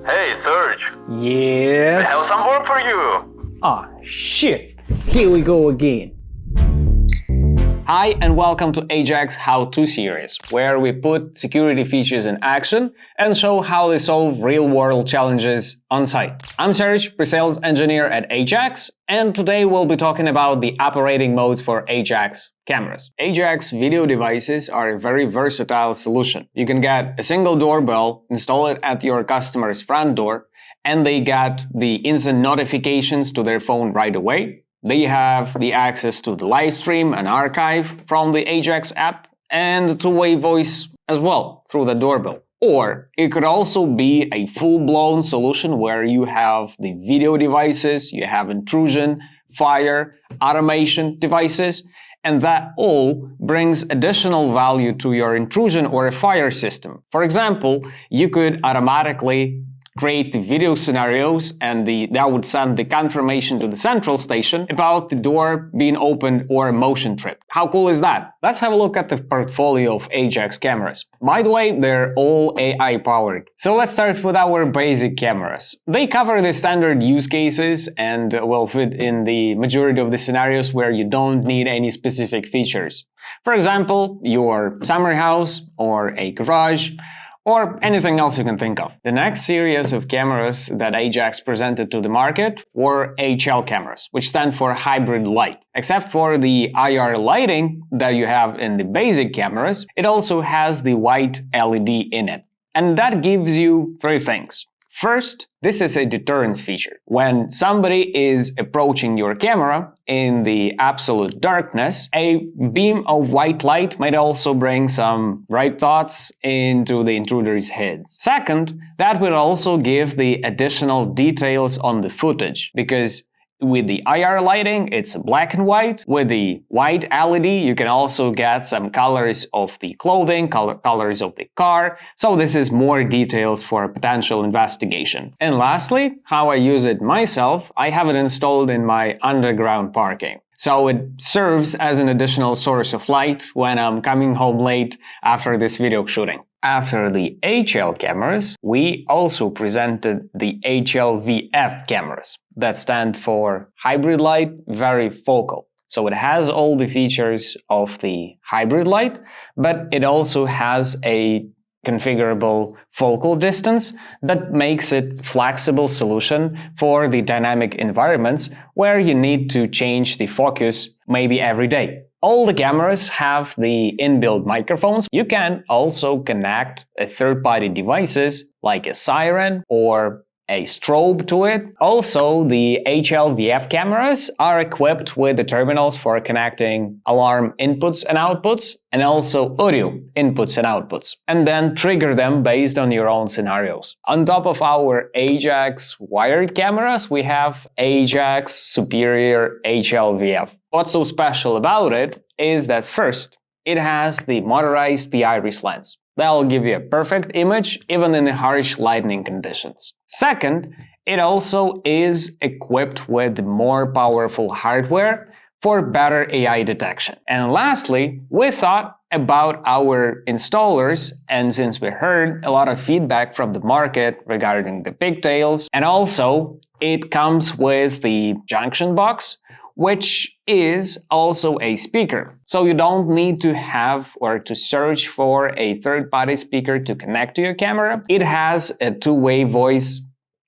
Hey, Serge. Yes? I have some work for you. Ah, shit. Here we go again. Hi and welcome to Ajax How-To series, where we put security features in action and show how they solve real-world challenges on site. I'm Serge, pre-sales engineer at Ajax, and today we'll be talking about the operating modes for Ajax cameras. Ajax video devices are a very versatile solution. You can get a single doorbell, install it at your customer's front door, and they get the instant notifications to their phone right away. They have the access to the live stream and archive from the Ajax app and the two-way voice as well through the doorbell. Or it could also be a full-blown solution where you have the video devices, you have intrusion, fire, automation devices, and that all brings additional value to your intrusion or a fire system. For example, you could automatically create the video scenarios and that would send the confirmation to the central station about the door being opened or a motion trip. How cool is that? Let's have a look at the portfolio of Ajax cameras. By the way, they're all AI powered. So let's start with our basic cameras. They cover the standard use cases and will fit in the majority of the scenarios where you don't need any specific features. For example, your summer house or a garage, or anything else you can think of. The next series of cameras that Ajax presented to the market were HL cameras, which stand for hybrid light. Except for the IR lighting that you have in the basic cameras, it also has the white LED in it. And that gives you three things. First, this is a deterrence feature. When somebody is approaching your camera in the absolute darkness, a beam of white light might also bring some right thoughts into the intruder's heads. Second, that will also give the additional details on the footage, because with the IR lighting, it's black and white. With the white LED, you can also get some colors of the clothing, colors of the car. So this is more details for a potential investigation. And lastly, how I use it myself, I have it installed in my underground parking. So it serves as an additional source of light when I'm coming home late after this video shooting. After the HL cameras, we also presented the HLVF cameras that stand for hybrid light, very focal. So it has all the features of the hybrid light, but it also has a configurable focal distance that makes it flexible solution for the dynamic environments where you need to change the focus maybe every day. All the cameras have the inbuilt microphones. You can also connect a third-party devices like a siren or a strobe to it. Also, the HLVF cameras are equipped with the terminals for connecting alarm inputs and outputs, and also audio inputs and outputs, and then trigger them based on your own scenarios. On top of our Ajax wired cameras, we have Ajax Superior HLVF. What's so special about it is that first, it has the motorized PIRIS lens. That'll give you a perfect image even in the harsh lighting conditions. Second, it also is equipped with more powerful hardware for better AI detection. And lastly, we thought about our installers, and since we heard a lot of feedback from the market regarding the pigtails, and also it comes with the junction box, which is also a speaker. So you don't need to have or to search for a third-party speaker to connect to your camera. It has a two-way voice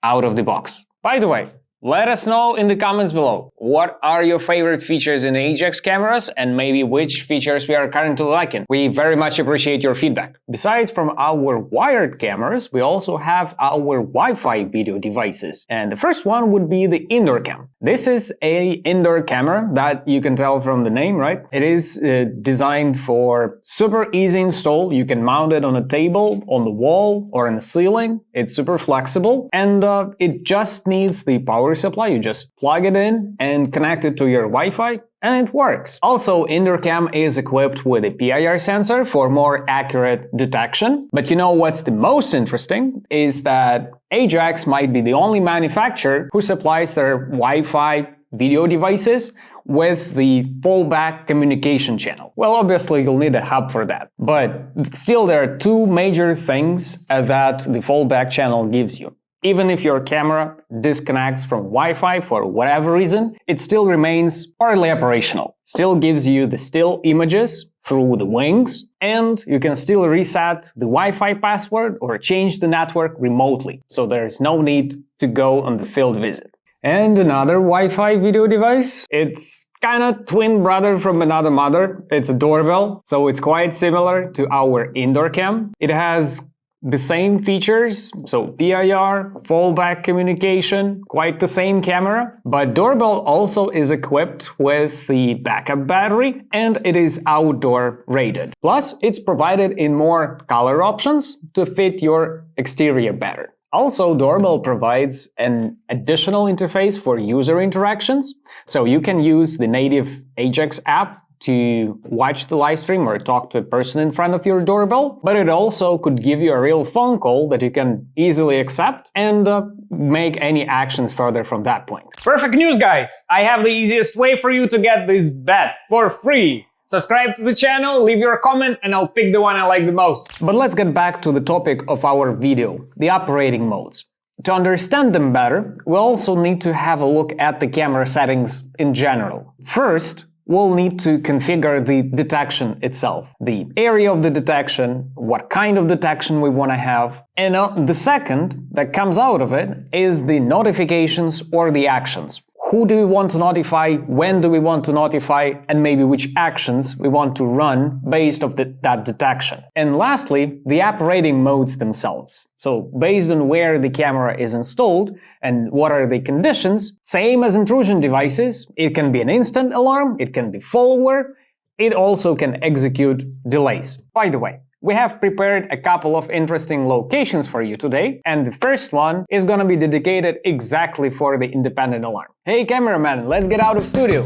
out of the box. By the way, let us know in the comments below, what are your favorite features in Ajax cameras and maybe which features we are currently liking. We very much appreciate your feedback. Besides from our wired cameras, we also have our Wi-Fi video devices. And the first one would be the indoor cam. This is an indoor camera that you can tell from the name, right? It is designed for super easy install. You can mount it on a table, on the wall, or in the ceiling. It's super flexible, and it just needs the power supply. You just plug it in and connect it to your Wi-Fi, and it works. Also, indoor cam is equipped with a PIR sensor for more accurate detection. But you know what's the most interesting is that Ajax might be the only manufacturer who supplies their Wi-Fi video devices with the fallback communication channel. Well, obviously you'll need a hub for that, but still there are two major things that the fallback channel gives you. Even if your camera disconnects from Wi-Fi for whatever reason, it still remains partly operational. Still gives you the still images through the wings, and you can still reset the Wi-Fi password or change the network remotely, so there is no need to go on the field visit. And another Wi-Fi video device, it's kinda twin brother from another mother. It's a doorbell, so it's quite similar to our indoor cam. It has the same features, so PIR, fallback communication, quite the same camera, but doorbell also is equipped with the backup battery and it is outdoor rated. Plus, it's provided in more color options to fit your exterior better. Also, doorbell provides an additional interface for user interactions, so you can use the native Ajax app to watch the live stream or talk to a person in front of your doorbell, but it also could give you a real phone call that you can easily accept and make any actions further from that point. Perfect news, guys! I have the easiest way for you to get this bet for free. Subscribe to the channel, leave your comment, and I'll pick the one I like the most. But let's get back to the topic of our video, the operating modes. To understand them better, we also need to have a look at the camera settings in general. First, we'll need to configure the detection itself, the area of the detection, what kind of detection we want to have, and the second that comes out of it is the notifications or the actions. Who do we want to notify, when do we want to notify, and maybe which actions we want to run based on that detection. And lastly, the operating modes themselves. So based on where the camera is installed and what are the conditions, same as intrusion devices, it can be an instant alarm, it can be follower, it also can execute delays. By the way, we have prepared a couple of interesting locations for you today, and the first one is gonna be dedicated exactly for the independent alarm. Hey cameraman, let's get out of studio!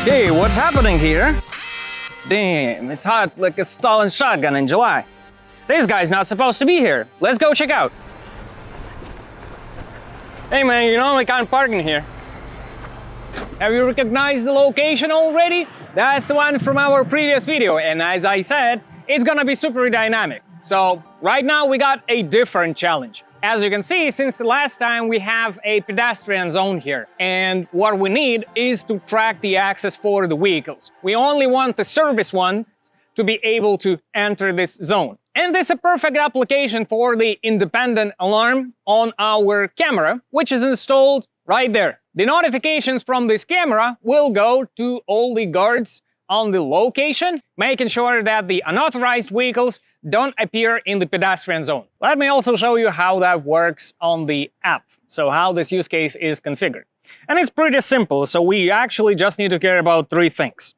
Hey, what's happening here? Damn, it's hot like a stolen shotgun in July. This guy's not supposed to be here. Let's go check out. Hey man, you know we can't park in here. Have you recognized the location already? That's the one from our previous video, and as I said, it's gonna be super dynamic. So right now we got a different challenge. As you can see, since the last time we have a pedestrian zone here, and what we need is to track the access for the vehicles. We only want the service ones to be able to enter this zone. And this is a perfect application for the independent alarm on our camera, which is installed right there. The notifications from this camera will go to all the guards on the location, making sure that the unauthorized vehicles don't appear in the pedestrian zone. Let me also show you how that works on the app, so how this use case is configured. And it's pretty simple, so we actually just need to care about three things.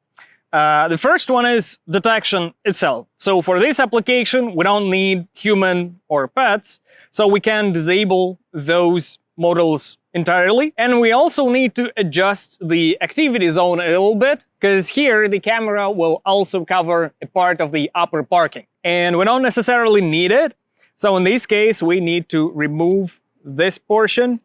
The first one is detection itself. So for this application, we don't need human or pets, so we can disable those models entirely. And we also need to adjust the activity zone a little bit, because here the camera will also cover a part of the upper parking. And we don't necessarily need it. So in this case, we need to remove this portion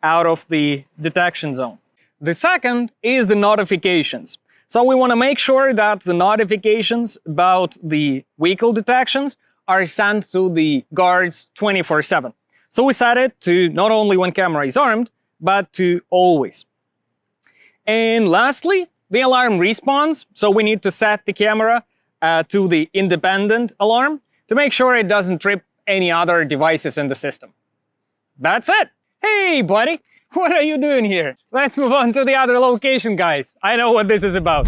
out of the detection zone. The second is the notifications. So we want to make sure that the notifications about the vehicle detections are sent to the guards 24/7. So we set it to not only when camera is armed, but to always. And lastly, the alarm response. So we need to set the camera to the independent alarm to make sure it doesn't trip any other devices in the system. That's it. Hey, buddy, what are you doing here? Let's move on to the other location, guys. I know what this is about.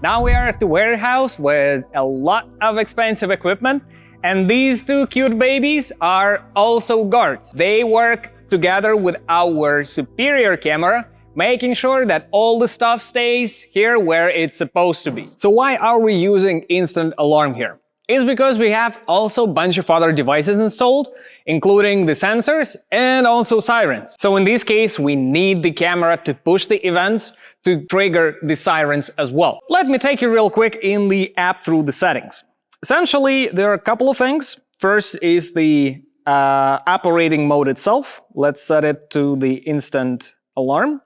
Now we are at the warehouse with a lot of expensive equipment. And these two cute babies are also guards. They work together with our superior camera, making sure that all the stuff stays here where it's supposed to be. So why are we using instant alarm here? It's because we have also a bunch of other devices installed, including the sensors and also sirens. So in this case, we need the camera to push the events to trigger the sirens as well. Let me take you real quick in the app through the settings. Essentially, there are a couple of things. First is the operating mode itself. Let's set it to the instant alarm.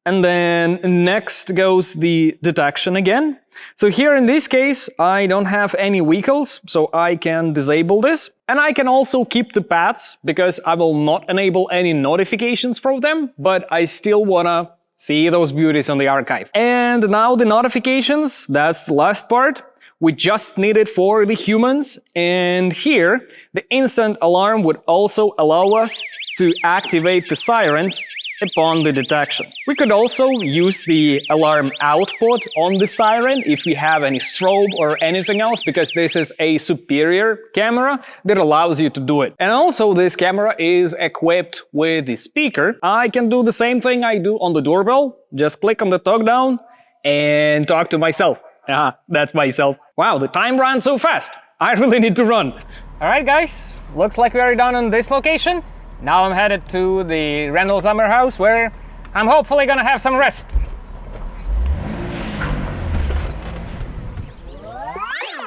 And then next goes the detection again. So here in this case, I don't have any vehicles, so I can disable this. And I can also keep the paths, because I will not enable any notifications from them, but I still wanna see those beauties on the archive. And now the notifications, that's the last part. We just need it for the humans, and here the instant alarm would also allow us to activate the sirens upon the detection. We could also use the alarm output on the siren if we have any strobe or anything else, because this is a superior camera that allows you to do it. And also this camera is equipped with the speaker. I can do the same thing I do on the doorbell, just click on the talk down and talk to myself. That's myself. Wow, the time runs so fast. I really need to run. All right, guys, looks like we are done on this location. Now I'm headed to the rental summer house, where I'm hopefully gonna have some rest.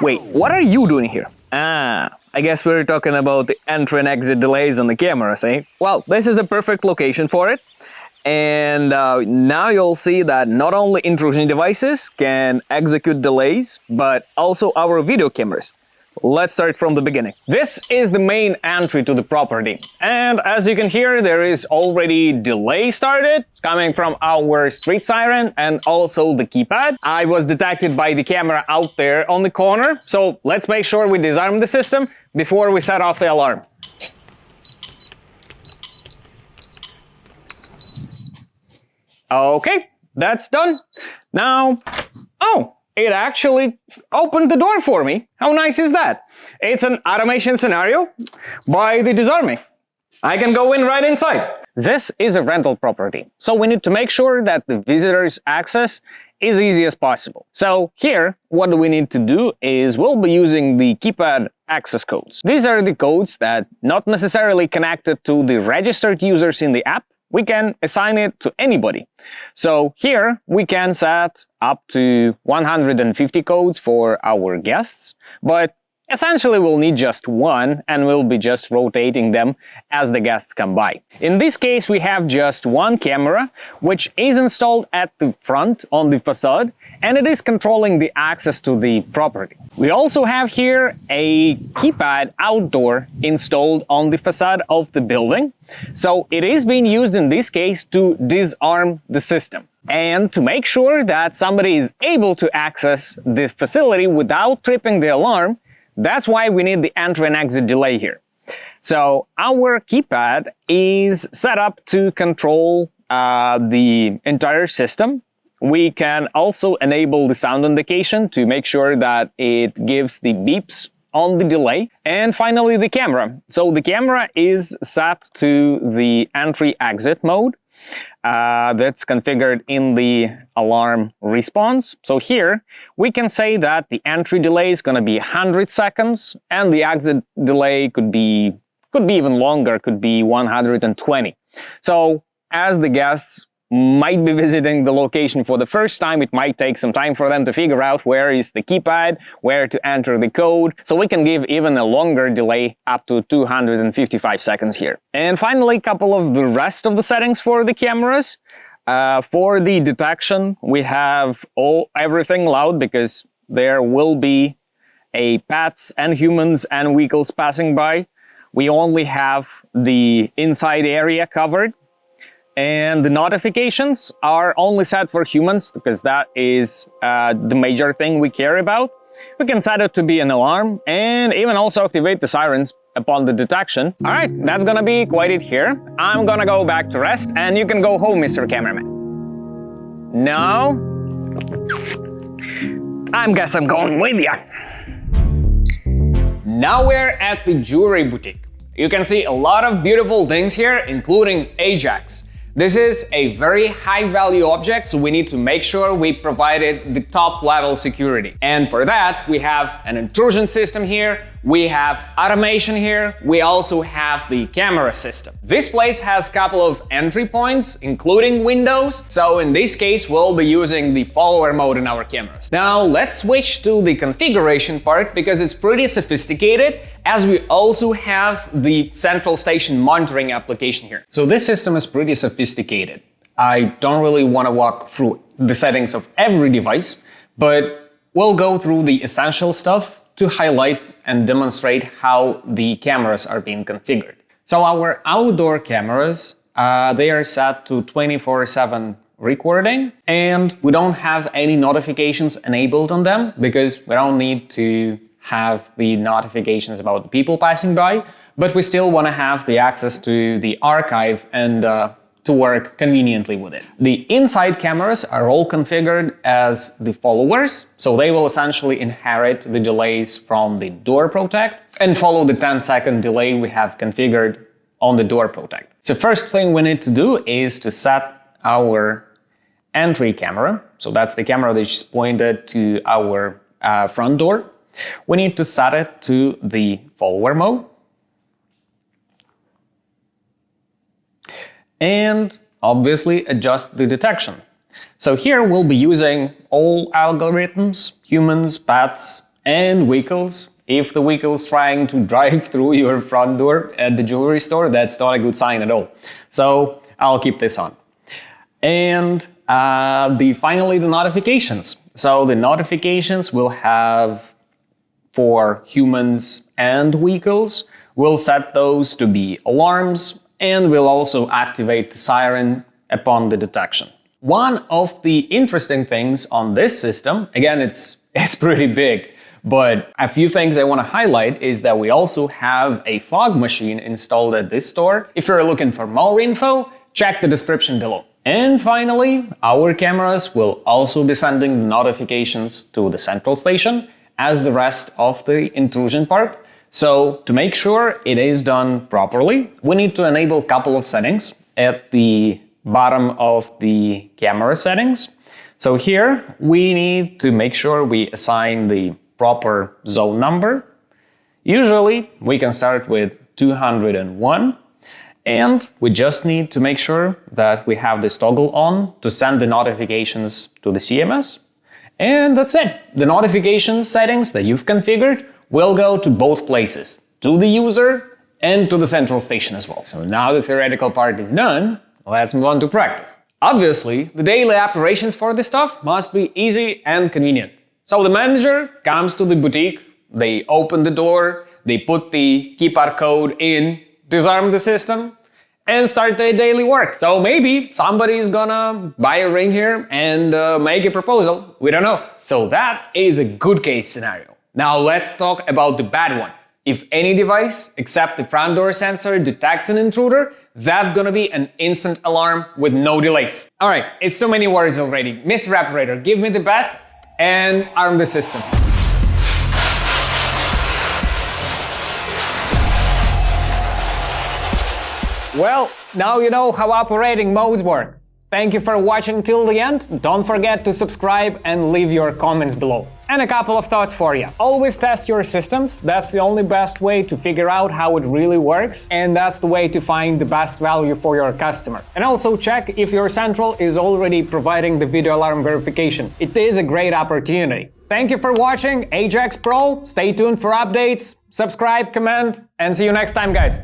Wait, what are you doing here? I guess we're talking about the entry and exit delays on the cameras, eh? Well, this is a perfect location for it. And now you'll see that not only intrusion devices can execute delays, but also our video cameras. Let's start from the beginning. This is the main entry to the property. And as you can hear, there is already delay started. It's coming from our street siren and also the keypad. I was detected by the camera out there on the corner. So let's make sure we disarm the system before we set off the alarm. Okay, that's done. Now, oh, it actually opened the door for me. How nice is that? It's an automation scenario by the disarming. I can go in right inside. This is a rental property, so we need to make sure that the visitor's access is easy as possible. So here, what we need to do is we'll be using the keypad access codes. These are the codes that not necessarily connected to the registered users in the app. We can assign it to anybody. So here we can set up to 150 codes for our guests, but essentially we'll need just one, and we'll be just rotating them as the guests come by. In this case, we have just one camera, which is installed at the front on the facade, and it is controlling the access to the property. We also have here a keypad outdoor installed on the facade of the building. So it is being used in this case to disarm the system and to make sure that somebody is able to access this facility without tripping the alarm. That's why we need the entry and exit delay here. So our keypad is set up to control the entire system. We can also enable the sound indication to make sure that it gives the beeps on the delay. And finally, the camera. So the camera is set to the entry-exit mode. That's configured in the alarm response. So here we can say that the entry delay is going to be 100 seconds and the exit delay could be even longer, could be 120. So as the guests might be visiting the location for the first time, it might take some time for them to figure out where is the keypad, where to enter the code. So we can give even a longer delay, up to 255 seconds here. And finally, a couple of the rest of the settings for the cameras. For the detection, we have everything loud, because there will be pets and humans and vehicles passing by. We only have the inside area covered. And the notifications are only set for humans, because that is the major thing we care about. We can set it to be an alarm and even also activate the sirens upon the detection. All right, that's gonna be quite it here. I'm gonna go back to rest, and you can go home, Mr. Cameraman. No, I guess I'm going with you. Now we're at the jewelry boutique. You can see a lot of beautiful things here, including Ajax. This is a very high value object, so we need to make sure we provided the top level security. And for that, we have an intrusion system here we have automation here, we also have the camera system. This place has a couple of entry points, including windows, so in this case we'll be using the follower mode in our cameras. Now let's switch to the configuration part because it's pretty sophisticated, as we also have the central station monitoring application here. So this system is pretty sophisticated. I don't really want to walk through the settings of every device, but we'll go through the essential stuff to highlight and demonstrate how the cameras are being configured. So our outdoor cameras, they are set to 24/7 recording, and we don't have any notifications enabled on them because we don't need to have the notifications about the people passing by, but we still want to have the access to the archive and to work conveniently with it. The inside cameras are all configured as the followers, so they will essentially inherit the delays from the door protect and follow the 10-second delay we have configured on the door protect. So first thing we need to do is to set our entry camera, so that's the camera that is pointed to our front door. We need to set it to the follower mode. And obviously adjust the detection. So here we'll be using all algorithms, humans, pets, and vehicles. If the vehicle is trying to drive through your front door at the jewelry store, that's not a good sign at all. So I'll keep this on. And finally the notifications. So the notifications we'll have for humans and vehicles. We'll set those to be alarms, and we'll also activate the siren upon the detection. One of the interesting things on this system, again, it's pretty big, but a few things I want to highlight is that we also have a fog machine installed at this store. If you're looking for more info, check the description below. And finally, our cameras will also be sending the notifications to the central station as the rest of the intrusion part. So to make sure it is done properly, we need to enable a couple of settings at the bottom of the camera settings. So here we need to make sure we assign the proper zone number. Usually we can start with 201, and we just need to make sure that we have this toggle on to send the notifications to the CMS. And that's it. The notifications settings that you've configured will go to both places, to the user and to the central station as well. So now the theoretical part is done, let's move on to practice. Obviously, the daily operations for this stuff must be easy and convenient. So the manager comes to the boutique, they open the door, they put the keypad code in, disarm the system, and start their daily work. So maybe somebody is gonna buy a ring here and make a proposal, we don't know. So that is a good case scenario. Now let's talk about the bad one. If any device except the front door sensor detects an intruder, that's gonna be an instant alarm with no delays. Alright, it's too many words already. Mr. Operator, give me the bat and arm the system. Well, now you know how operating modes work. Thank you for watching till the end. Don't forget to subscribe and leave your comments below. And a couple of thoughts for you. Always test your systems. That's the only best way to figure out how it really works, and that's the way to find the best value for your customer. And also check if your central is already providing the video alarm verification. It is a great opportunity. Thank you for watching Ajax PRO. Stay tuned for updates, subscribe, comment, and see you next time, guys.